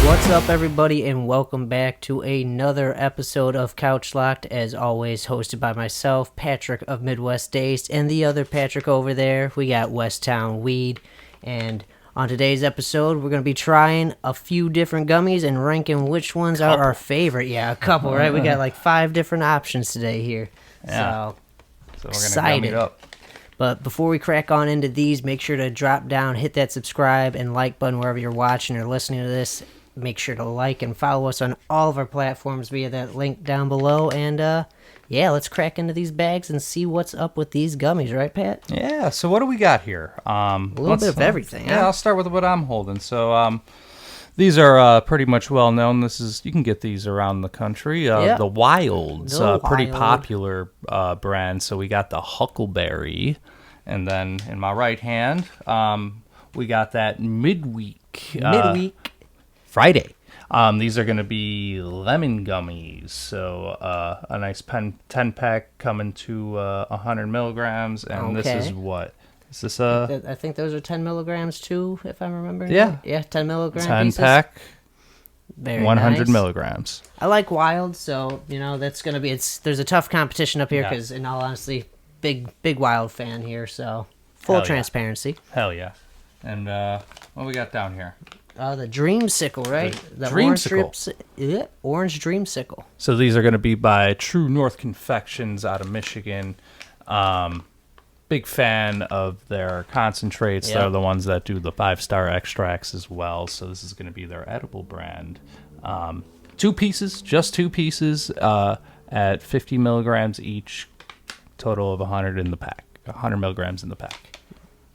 What's up, everybody, and welcome back to another episode of Couch Locked, as always hosted by myself, Patrick of Midwest Days, and the other Patrick over there. We got Westtown Weed, and on today's episode, we're going to be trying a few different gummies and ranking which ones are our favorite. Yeah, a couple, right? We got like 5 different options today here. Yeah. So we're excited. Gonna gummy it up. But before we crack on into these, make sure to drop down, hit that subscribe and like button wherever you're watching or listening to this. Make sure to like and follow us on all of our platforms via that link down below. And, yeah, let's crack into these bags and see what's up with these gummies, right, Pat? Yeah, so what do we got here? A little bit of everything. Yeah, I'll start with what I'm holding. So these are pretty much well known. You can get these around the country. The Wyld's a pretty popular brand. So we got the Huckleberry. And then in my right hand, we got that Midweek. Friday. These are going to be lemon gummies. So a nice 10-pack coming to 100 milligrams. And Okay. This is what? Is this I think those are 10 milligrams, too, if I'm remembering. Yeah. Yeah, 10 milligram 10-pack, Very 100 nice. milligrams. I like Wyld, so, that's going to be... There's a tough competition up here Yeah. because, in all honesty, big Wyld fan here, so full Hell yeah. transparency. Hell yeah. And what we got down here? The Dreamsicle, right? The Dreamsicle. Orange Dreamsicle. So these are going to be by True North Confections out of Michigan. Big fan of their concentrates. Yep. They're the ones that do the 5-star extracts as well. So this is going to be their edible brand. 2 pieces, just 2 pieces at 50 milligrams each. Total of 100 in the pack. 100 milligrams in the pack.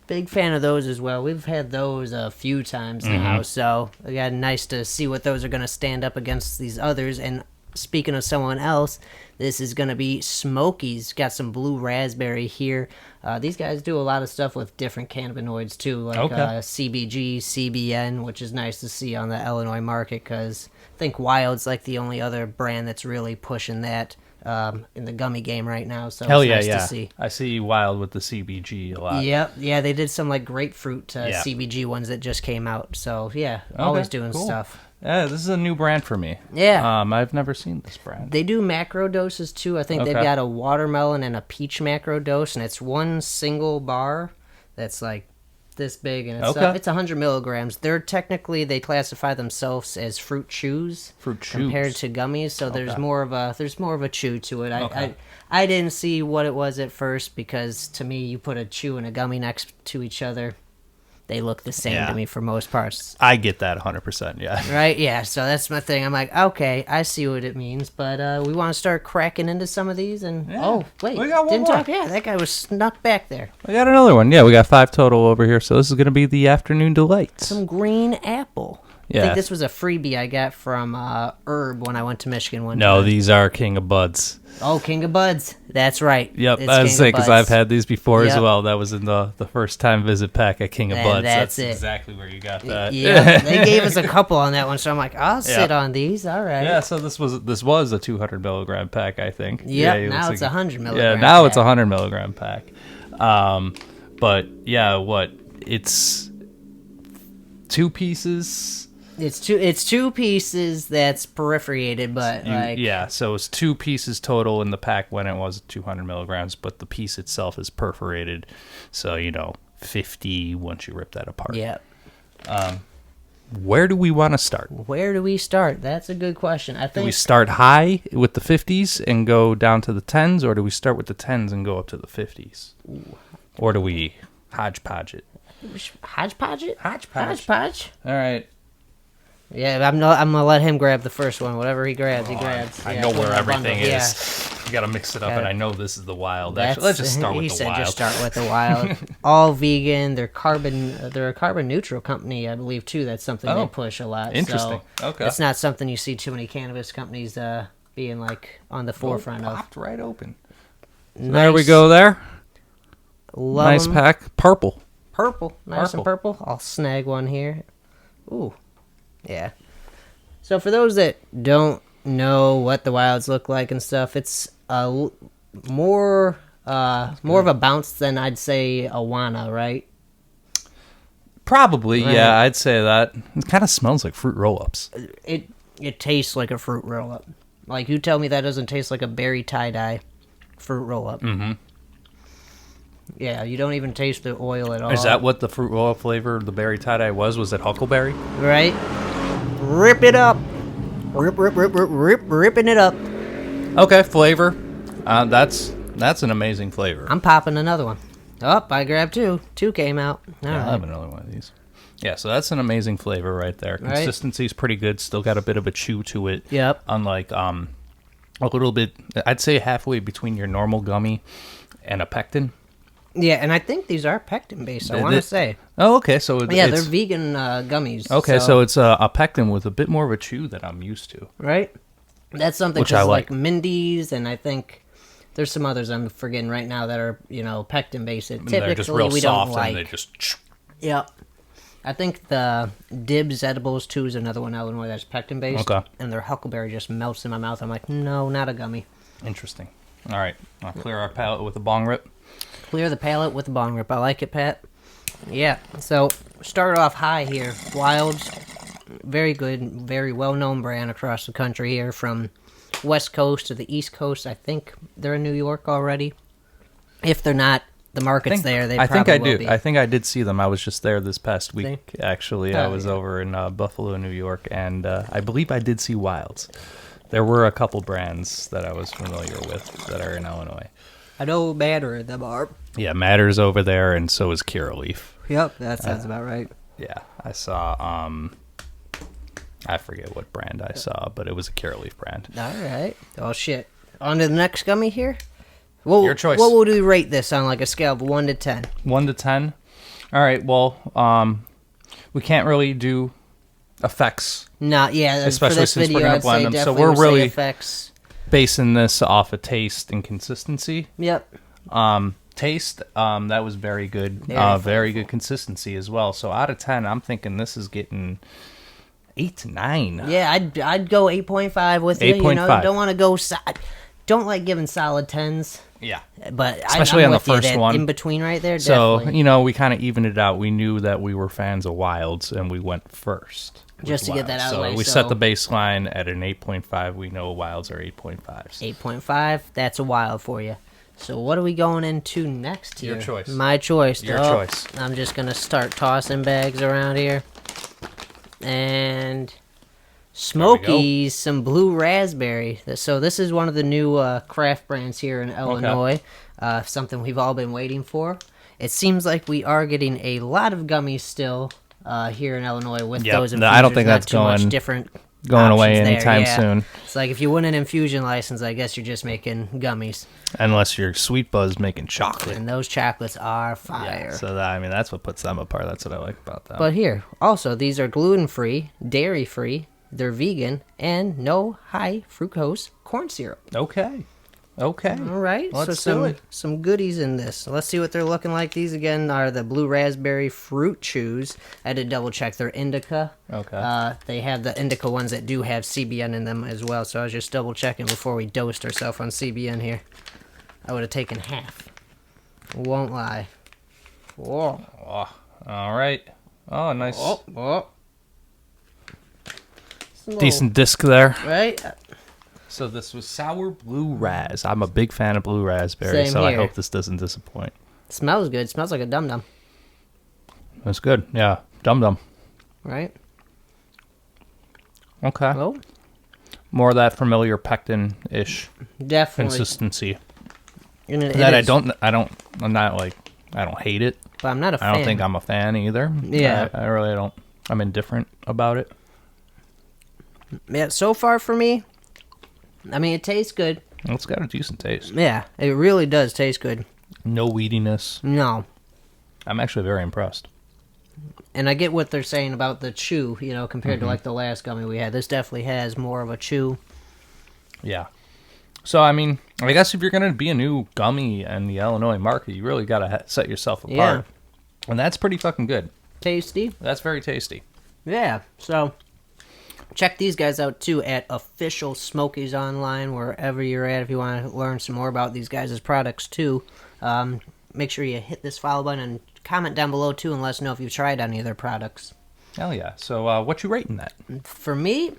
Big fan of those as well. We've had those a few times now, so again, nice to see what those are going to stand up against these others. And speaking of someone else, this is going to be Smokiez. Got some blue raspberry here. These guys do a lot of stuff with different cannabinoids too, like CBG, CBN, which is nice to see on the Illinois market because I think Wyld's like the only other brand that's really pushing that. In the gummy game right now, so Hell it's yeah, nice yeah. to see. I see Wyld with the CBG a lot. Yep, yeah, they did some like grapefruit CBG ones that just came out. So yeah, always doing cool. stuff. Yeah, this is a new brand for me. Yeah, I've never seen this brand. they do macro doses too. I think they've got a watermelon and a peach macro dose, and it's one single bar that's like this big, and it's 100 milligrams. They classify themselves as fruit chews compared to gummies, so there's more of a chew to it. I didn't see what it was at first because to me, you put a chew and a gummy next to each other, they look the same to me for most parts. I get that 100%, yeah. Right? Yeah, so that's my thing. I'm like, okay, I see what it means, but we want to start cracking into some of these, and wait, we got one didn't more. talk. Yeah, that guy was snuck back there. We got another one. Yeah, we got 5 total over here, so this is going to be the Afternoon Delights. Some green apple. Yeah. I think this was a freebie I got from Herb when I went to Michigan one time. No, these are King of Buds. Oh, King of Buds. That's right. Yep, It's I was King saying of because Buds. I've had these before as Yep. well. That was in the first time visit pack at King of And Buds. that's it. Exactly where you got that. Yeah, they gave us a couple on that one, so I'm like, I'll sit on these. All right. Yeah, so this was a 200 milligram pack, I think. Yep, Yeah, now it's 100 milligram. Yeah, now it's pack. a 100 milligram pack. But yeah, it's 2 pieces. It's two pieces that's perforated, but So it's 2 pieces total in the pack when it was 200 milligrams, but the piece itself is perforated, so 50 once you rip that apart. Yeah. Where do we want to start? Where do we start? That's a good question. I Do think we start high with the 50s and go down to the 10s, or do we start with the 10s and go up to the 50s? Or do we hodgepodge it? hodgepodge it. Hodgepodge. Hodgepodge. All right. Yeah, I'm gonna let him grab the first one. Whatever he grabs, he grabs. I Yeah, know from where the everything bundle. is. You got to mix it up, and I know this is the Wyld. That's- Actually, let's just start with he the said Wyld. just start with the Wyld. All vegan. They're a carbon neutral company, I believe too. That's something they push a lot. Interesting. So Okay. it's not something you see too many cannabis companies being like on the forefront of. Popped right open. Nice. There we go. There. Love Nice 'em. pack. Purple. Purple. Nice and purple. I'll snag one here. Ooh. Yeah. So for those that don't know what the Wylds look like and stuff, it's more of a bounce than I'd say a Wana, right? Probably, Right. yeah, I'd say that. It kind of smells like fruit roll-ups. It tastes like a fruit roll-up. Like, you tell me that doesn't taste like a berry tie-dye fruit roll-up. Mm-hmm. Yeah, you don't even taste the oil at all. Is that what the fruit roll-up flavor, the berry tie-dye was? Was it huckleberry? Right? Rip it up. Ripping it up. Okay, flavor. That's an amazing flavor. I'm popping another one. Oh, I grabbed two. Two came out. All Yeah, right. I'll have another one of these. Yeah, so that's an amazing flavor right there. Right. Consistency's pretty good. Still got a bit of a chew to it. Yep. Unlike a little bit, I'd say halfway between your normal gummy and a pectin. Yeah, and I think these are pectin based. I want to say. Oh, okay. So Yeah, it's, they're vegan gummies. okay. So it's a pectin with a bit more of a chew that I'm used to. Right. That's something Which I like. Mindy's, and I think there's some others I'm forgetting right now that are pectin based. Typically, They're just real we soft don't like. and they just. Yep. I think the Dibs Edibles 2 is another one in Illinois that's pectin based. Okay. And their huckleberry just melts in my mouth. I'm like, no, not a gummy. Interesting. All right, I'll clear our palate with a bong rip. Clear the palate with a bong rip. I like it, Pat. Yeah. So start off high here. Wyld's, very good, very well known brand across the country here, from West Coast to the East Coast. I think they're in New York already. If they're not, the market's there. They I think probably I will do. be. I think I did see them. I was just there this past week. Actually, I Oh, was yeah. over in Buffalo, New York, and I believe I did see Wylds. There were a couple brands that I was familiar with that are in Illinois. I know Matter in them are. Yeah, Matter's over there, and so is Curaleaf. Yep, that sounds about right. Yeah, I saw. I forget what brand I saw, but it was a Curaleaf brand. All right. Oh shit. On to the next gummy here. Well, Your choice. What would we rate this on, like a scale of 1 to 10? 1 to 10. All right. Well, we can't really do effects. Not yeah. Especially for this since we're video, gonna I'd blend say them, so definitely we're would say really- effects. Basing this off of taste and consistency. Yep. Taste, that was very good. Very Very good consistency as well. So out of 10, I'm thinking this is getting 8 to 9. Yeah, I'd go 8.5 with you. You know, 8.5. don't want to go. Don't like giving solid 10s. Yeah. But Especially I'm on the with you, first that one. in between right there. So, Definitely. we kind of evened it out. We knew that we were fans of Wylds, and we went first. with Just to get that Wylds. out of the way, We so- set the baseline at an 8.5. We know Wylds are 8.5s. 8.5. That's a Wyld for you. So what are we going into next here? Your choice. My choice. Your Oh, choice. I'm just gonna start tossing bags around here. And Smokiez, some blue raspberry. So this is one of the new craft brands here in Illinois. Something we've all been waiting for. It seems like we are getting a lot of gummies still here in Illinois with Yep. those No, infusions. I don't think Not that's too much going- different Going away options there, anytime yeah. soon. It's like if you win an infusion license, I guess you're just making gummies. Unless you're Sweet Buzz making chocolate. And those chocolates are fire. Yeah, so that's what puts them apart. That's what I like about them. But here, also, these are gluten-free, dairy-free, they're vegan, and no high fructose corn syrup. Okay. All right, Let's so do it. some goodies in this. So let's see what they're looking like. These, again, are the blue raspberry fruit chews. I had to double-check. They're indica. Okay. They have the indica ones that do have CBN in them as well, so I was just double-checking before we dosed ourselves on CBN here. I would have taken half. Won't lie. Whoa. Oh, all right. Oh, nice. Oh. Decent disc there. Right? So this was sour blue raz. I'm a big fan of blue raspberry, Same so I here. hope this doesn't disappoint. Smells good. Smells like a dum-dum. That's good. Yeah. Dum Dum. Right? Okay. Well, More of that familiar pectin-ish definitely. consistency. And it That is, I don't hate it. But I'm not a fan. I don't think I'm a fan either. Yeah. I really don't. I'm indifferent about it. Yeah, so far for me, I mean, it tastes good. It's got a decent taste. Yeah, it really does taste good. No weediness. No. I'm actually very impressed. And I get what they're saying about the chew, compared Mm-hmm. to like the last gummy we had. This definitely has more of a chew. Yeah. So, I mean, I guess if you're going to be a new gummy in the Illinois market, you really got to set yourself apart. Yeah. And that's pretty fucking good. Tasty. That's very tasty. Yeah, so check these guys out too at Official Smokiez online, wherever you're at, if you want to learn some more about these guys' products too. Make sure you hit this follow button and comment down below too and let us know if you've tried any of their products. Hell yeah. So what you rating that? For me,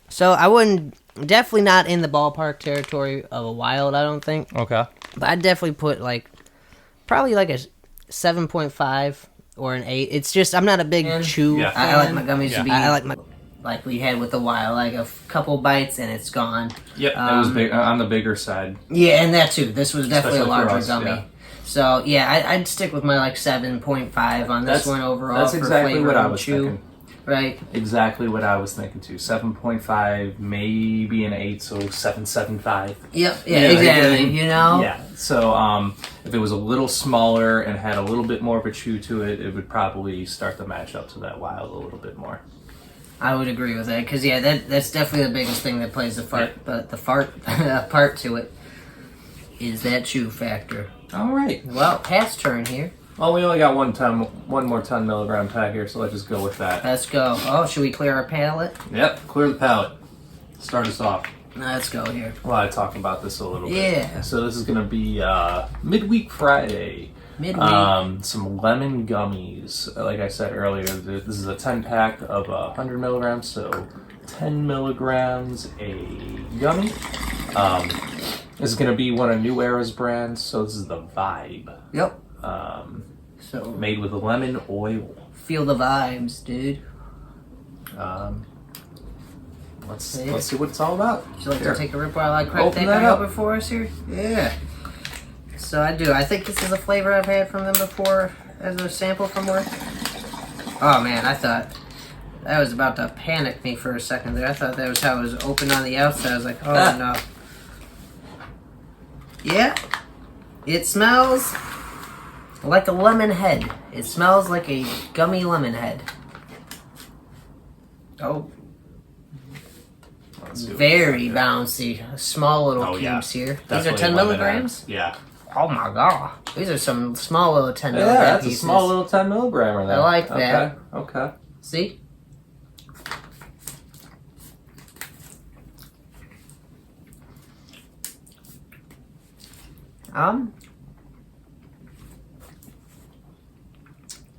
so I wouldn't, definitely not in the ballpark territory of a Wyld, I don't think. Okay. But I'd definitely put probably like a 7.5 or an 8. It's just, I'm not a big chew. Yeah. I like my gummies to be, I like my, like we had with the Wyld, like a couple bites and it's gone. Yep, it was big, on the bigger side. Yeah, and that too. This was definitely Especially a larger us, gummy. yeah. So yeah, I'd stick with my 7.5 on this one overall. That's exactly for flavor what I and was chew. thinking. Right. Exactly what I was thinking too. 7.5, maybe an 8, so 7.75. Yep. Yeah. Exactly. Yeah. So if it was a little smaller and had a little bit more of a chew to it, it would probably start to match up to that Wyld a little bit more. I would agree with that because that's definitely the biggest thing that plays the part to it is that chew factor. All right. Well, Pat's turn here. Well, we only got one more 10 milligram pack here, so let's just go with that. Let's go. Oh, should we clear our palate? Yep, clear the palate. Start us off. Let's go here. Well, I talked about this a little bit. Yeah. So this is going to be midweek Friday. Midweek. Some lemon gummies. Like I said earlier, this is a 10 pack of 100 milligrams, so 10 milligrams a gummy. This is going to be one of New Era's brands, so this is the Vibe. Yep. So made with lemon oil. Feel the vibes, dude. Let's see what it's all about. Would you like to take a rip while I crack that guy open for us here? Yeah. So I do. I think this is a flavor I've had from them before as a sample from work. Oh man, I thought that was about to panic me for a second there. I thought that was how it was open on the outside. I was like, oh no. Yeah. It smells like a lemon head. It smells like a gummy lemon head. Oh. Very bouncy. Small little cubes here. These are 10 milligrams? Yeah. Oh my god. These are some small little 10 Yeah, milligram that's pieces. a small little 10 milligrammer there. I like that. Okay. See?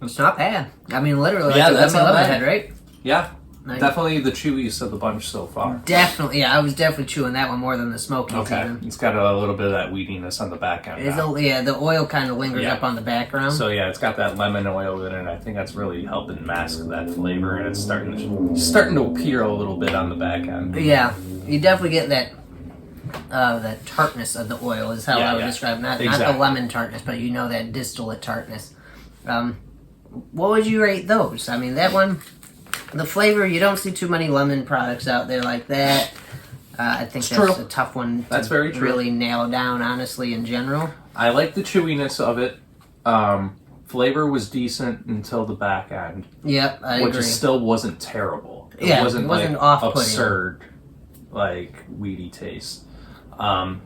It's not bad. I mean, literally, Yeah, like that's a not lemon bad. head, right? Yeah. Nice. Definitely the chewiest of the bunch so far. Definitely, yeah. I was definitely chewing that one more than the Smokiez. Okay. Even. It's got a little bit of that weediness on the back end. Yeah, the oil kind of lingers up on the background. So yeah, it's got that lemon oil in it. I think that's really helping mask that flavor, and it's starting to appear a little bit on the back end. Yeah, you definitely get that tartness of the oil is how I would describe it. Not the lemon tartness, but you know that distillate tartness. What would you rate those? I mean, that one, the flavor, you don't see too many lemon products out there like that. I think that's a tough one to really nail down, honestly, in general. I like the chewiness of it. Flavor was decent until the back end. Yep, I agree. Which still wasn't terrible. It wasn't like off-putting. Absurd, like, weedy taste. I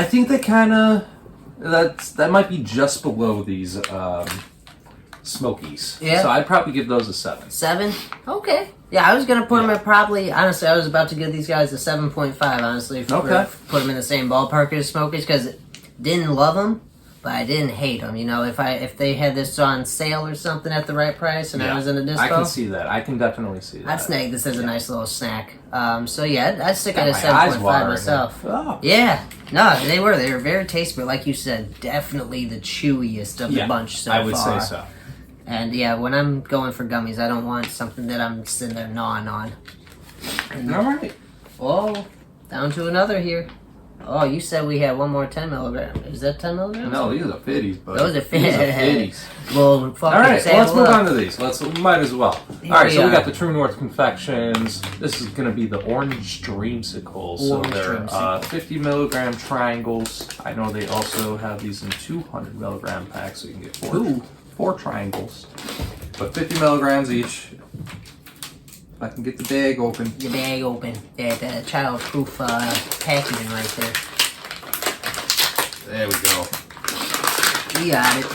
think they kind of... That might be just below these Smokiez. Yeah. So I'd probably give those a 7. 7? Okay. Yeah, I was going to put them at probably... Honestly, I was about to give these guys a 7.5, honestly. Put them in the same ballpark as Smokiez, because didn't love them, but I didn't hate them. You know, if they had this on sale or something at the right price and I was in a dispo... I can see that. I can definitely see that. I'd snag this as a nice little snack. So yeah, I'd stick it at 7.5 myself. Oh. Yeah. No, they were very tasty, but like you said, definitely the chewiest of the bunch so far. I would say so. And yeah, when I'm going for gummies, I don't want something that I'm sitting there gnawing on. All right. Oh, down to another here. Oh, you said we had one more 10 milligram. Is that 10 milligrams? No, these are 50s, buddy. Those are 50s. Well, all right, well, let's move on to these. Might as well. All right, so we got the True North confections. This is going to be the orange dreamsicles. So they're 50 milligram triangles. I know they also have these in 200 milligram packs, so you can get four triangles. But 50 milligrams each. I can get the bag open. The bag open. That child-proof packaging right there. There we go. We got it.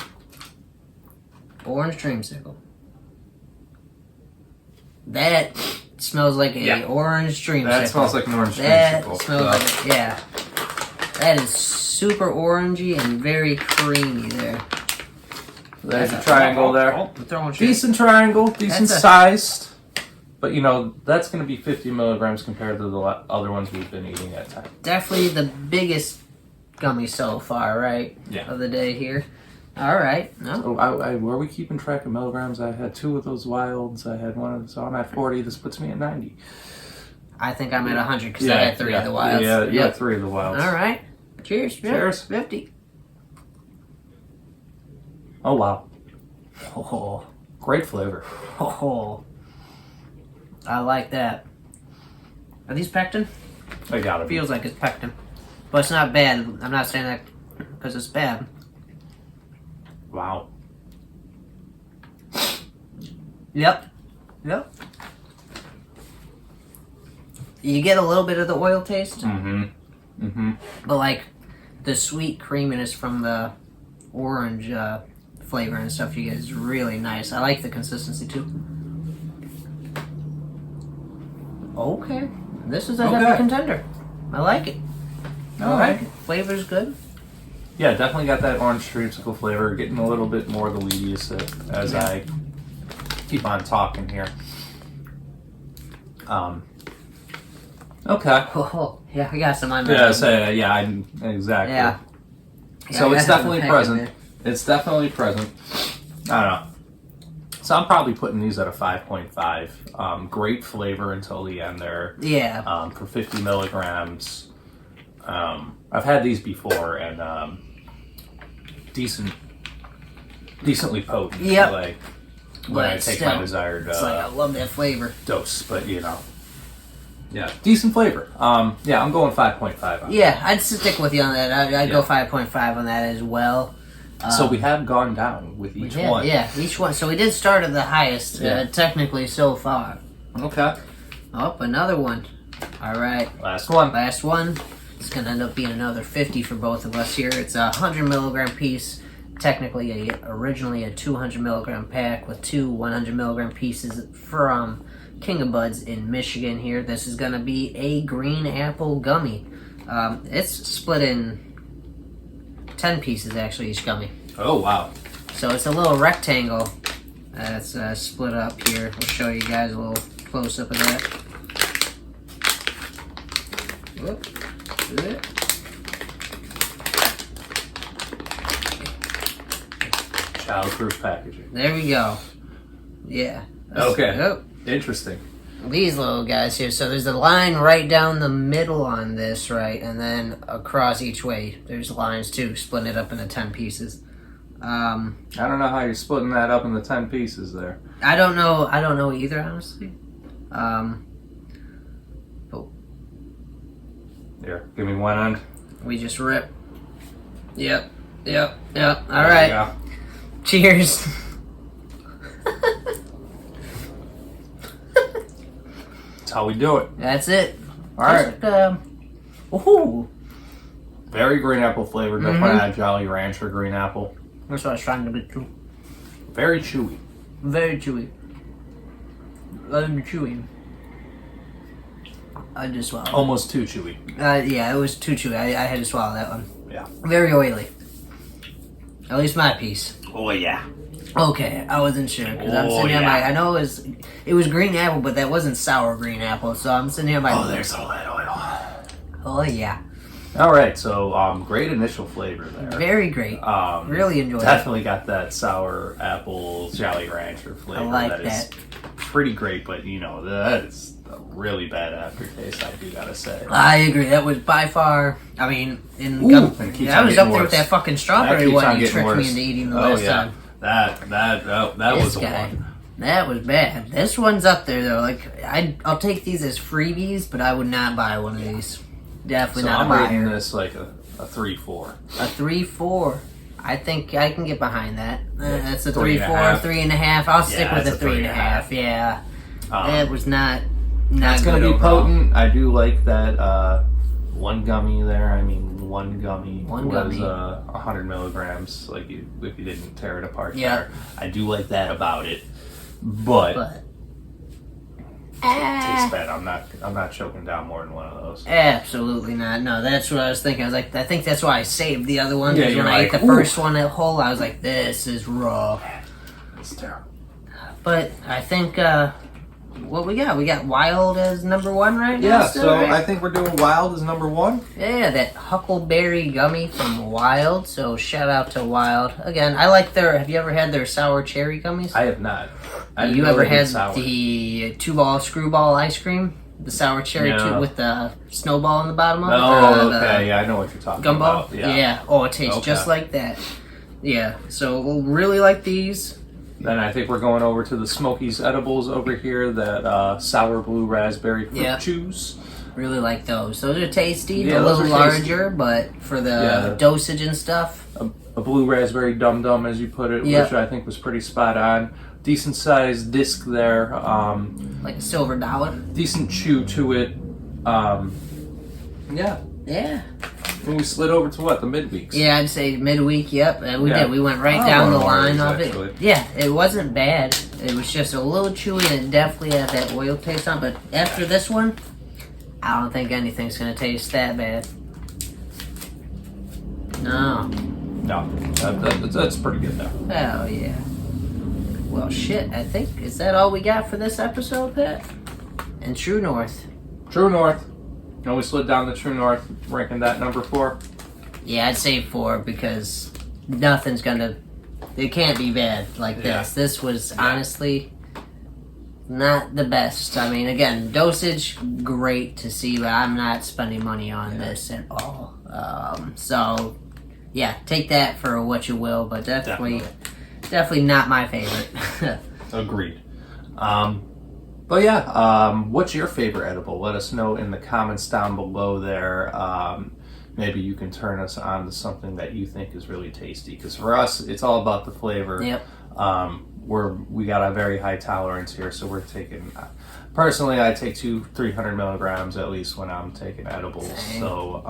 Orange dreamsicle. That smells like an orange dreamsicle. That smells like an orange dreamsicle. That smells like it, yeah. That is super orangey and very creamy there. There's a triangle there. Oh, I'm throwing shit. Decent triangle, decent sized. But, you know, that's going to be 50 milligrams compared to the other ones we've been eating at time. Definitely the biggest gummy so far, right? Yeah. Of the day here. All right. No. So were we keeping track of milligrams? I had 2 of those Wylds. I had 1 of them. So I'm at 40. This puts me at 90. I think I'm at 100 because I had 3 of the Wylds. Yeah, you had 3 of the Wylds. All right. Cheers. Cheers. 50. Oh, wow. Oh. Great flavor. Oh. I like that. Are these pectin? I got it. Feels like it's pectin. But it's not bad. I'm not saying that because it's bad. Wow. Yep. You get a little bit of the oil taste. But like the sweet creaminess from the orange flavor and stuff you get is really nice. I like the consistency too. Okay. This is a heavy contender. I like it. All right. Flavor's good. Yeah, definitely got that orange dreamsicle flavor. Getting a little bit more of the weediest as I keep on talking here. Okay. Oh, yeah, I got some on Yeah, exactly. Yeah. So I it's got definitely some present. packet It's definitely present. I don't know. So I'm probably putting these at a 5.5. Great flavor until the end there. Yeah. For 50 milligrams. I've had these before and decently potent. Yep. Like when I take my desired it's like I love that flavor. dose, but you know. Yeah, decent flavor. Yeah, I'm going 5.5 on Yeah, I'd stick with you on that. I'd go Yeah. 5.5 on that as well. So we have gone down with each one. Yeah, each one. So we did start at the highest, Yeah. technically so far. Okay. Oh, another one. All right, Last one. last one. It's gonna end up being another 50 for both of us here. It's a 100 milligram piece. Technically, originally a 200 milligram pack with 2 100 milligram pieces from King of Buds in Michigan. Here, this is gonna be a green apple gummy. It's split in 10 pieces actually each gummy. Oh, wow. So it's a little rectangle that's split up here. We'll show you guys a little close up of that. Whoop. Childproof packaging. There we go. Yeah. Okay. Oh, Interesting. these little guys here. So there's a line right down the middle on this, right? And then across each way, there's lines too, splitting it up into 10 pieces. I don't know how you're splitting that up into 10 pieces there. I don't know either, honestly. But Here, give me one end. we just rip. Yep. All right. Yeah. Cheers. That's how we do it. That's it. All right. Ooh. Very green apple flavor. Definitely that Jolly Rancher green apple. That's what I was trying to get to. Very chewy. Very chewy. Chewy. I just swallowed. Almost too chewy. Yeah, it was too chewy. I had to swallow that one. Yeah. Very oily. At least my piece. Oh, yeah. Okay, I wasn't sure because I'm sitting here. I know it was green apple, but that wasn't sour green apple. So I'm sitting here. Oh, there's all that oil. Oh yeah. All right, so great initial flavor there. Very great. Really enjoyed it. Definitely got that sour apple Jolly Rancher flavor. I like that. Is pretty great, but you know that is a really bad aftertaste. I do gotta say. I agree. That was by far. I mean, and I keeps was on up getting there worse. with that fucking strawberry That keeps on one you getting tricked worse. me into eating the Oh last yeah, time. that was This the guy. one. That was bad. This one's up there though. Like I'll take these as freebies, but I would not buy one of these. Definitely So not I'm a rating buyer. this like a 3-4. A 3-4. I think I can get behind that. That's a 3.5. 3.5. I'll stick with a it's a 3.5. Yeah. That was not That's good gonna be overall. potent. I do like that one gummy there. I mean, one gummy One was gummy. 100 milligrams. Like if you didn't tear it apart Yeah. there. I do like that about it, but tastes bad. I'm not choking down more than one of those. Absolutely not. No, that's what I was thinking. I was like, I think that's why I saved the other one. Yeah, Because when I ate the first one at whole, I was like, this is raw. It's terrible. But I think, what we got? We got Wyld as number one right now? Yeah, still, so right? I think we're doing Wyld as number one. Yeah, that huckleberry gummy from Wyld. So shout out to Wyld. Again, I like their, have you ever had their sour cherry gummies? I have not. You ever had the 2-ball screwball ice cream? The sour cherry with the snowball in the bottom of it? Oh, okay. Yeah, I know what you're talking gumball? about. Yeah. Oh, it tastes just like that. Yeah, so we'll really like these. Then I think we're going over to the Smokiez edibles over here, that sour blue raspberry fruit chews. Really like those. Those are tasty. Yeah, a little larger, but for the dosage and stuff. A blue raspberry dum-dum, as you put it, which I think was pretty spot on. Decent sized disc there. Like a silver dollar. Decent chew to it. Yeah. And we slid over to what? The midweeks. Yeah, I'd say midweek, yep. We did. We went right down the line of it. Actually. Yeah, it wasn't bad. It was just a little chewy and it definitely had that oil taste on it. But after this one, I don't think anything's going to taste that bad. No, that's pretty good though. Oh, yeah. Well, shit, I think, is that all we got for this episode, Pat? And True North. True North. And we slid down the True North, ranking that number 4. Yeah, I'd say 4 because nothing's gonna... It can't be bad like this. This was honestly not the best. I mean, again, dosage, great to see, but I'm not spending money on this at all. So, yeah, take that for what you will, but definitely not my favorite. Agreed. But yeah, what's your favorite edible? Let us know in the comments down below there. Maybe you can turn us on to something that you think is really tasty. Because for us, it's all about the flavor. Yep. We got a very high tolerance here, so we're taking. Personally, I take 300 milligrams at least when I'm taking edibles. So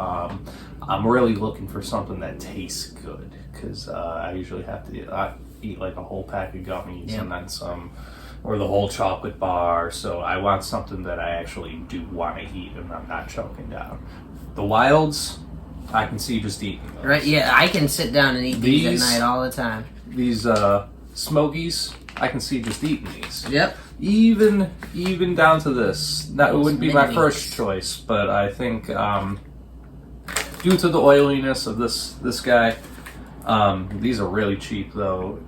I'm really looking for something that tastes good. Because I usually have to eat like a whole pack of gummies and then some. Or the whole chocolate bar, so I want something that I actually do want to eat and I'm not choking down. The Wylds, I can see just eating those. Right, yeah, I can sit down and eat these at night all the time. These Smokiez, I can see just eating these. Yep. Even down to this. That wouldn't be my first choice, but I think due to the oiliness of this guy, these are really cheap though.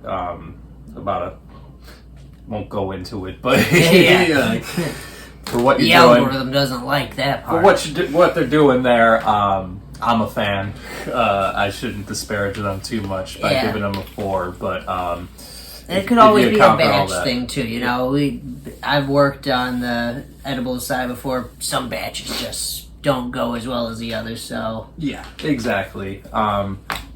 Won't go into it, but for what you're doing, the algorithm doesn't like that part. For what they're doing there, I'm a fan. I shouldn't disparage them too much by giving them a 4, but it could always be a batch thing too. You know, I've worked on the edible side before. Some batches just don't go as well as the others. So yeah, exactly.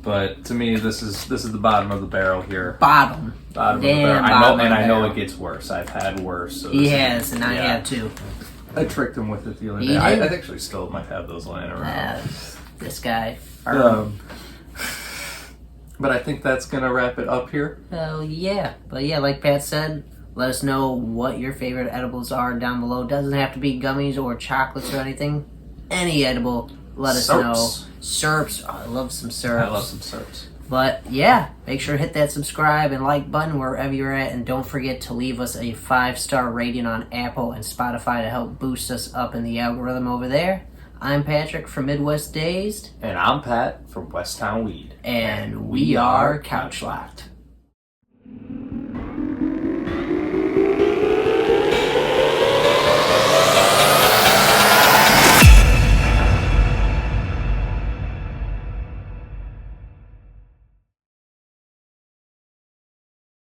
But to me, this is the bottom of the barrel here. Bottom of the barrel. I know it gets worse. I've had worse. So yes, and I have too. I tricked him with it the other day. I actually still might have those laying around. This guy. But I think that's gonna wrap it up here. Oh yeah, but yeah, like Pat said, let us know what your favorite edibles are down below. Doesn't have to be gummies or chocolates or anything. Any edible, let us know. Syrups. Oh, I love some syrups. I love some syrups. But yeah, make sure to hit that subscribe and like button wherever you're at, and don't forget to leave us a 5-star rating on Apple and Spotify to help boost us up in the algorithm over there. I'm Patrick from Midwest Dazed. And I'm Pat from Westtown Weed. And we are Couch Locked.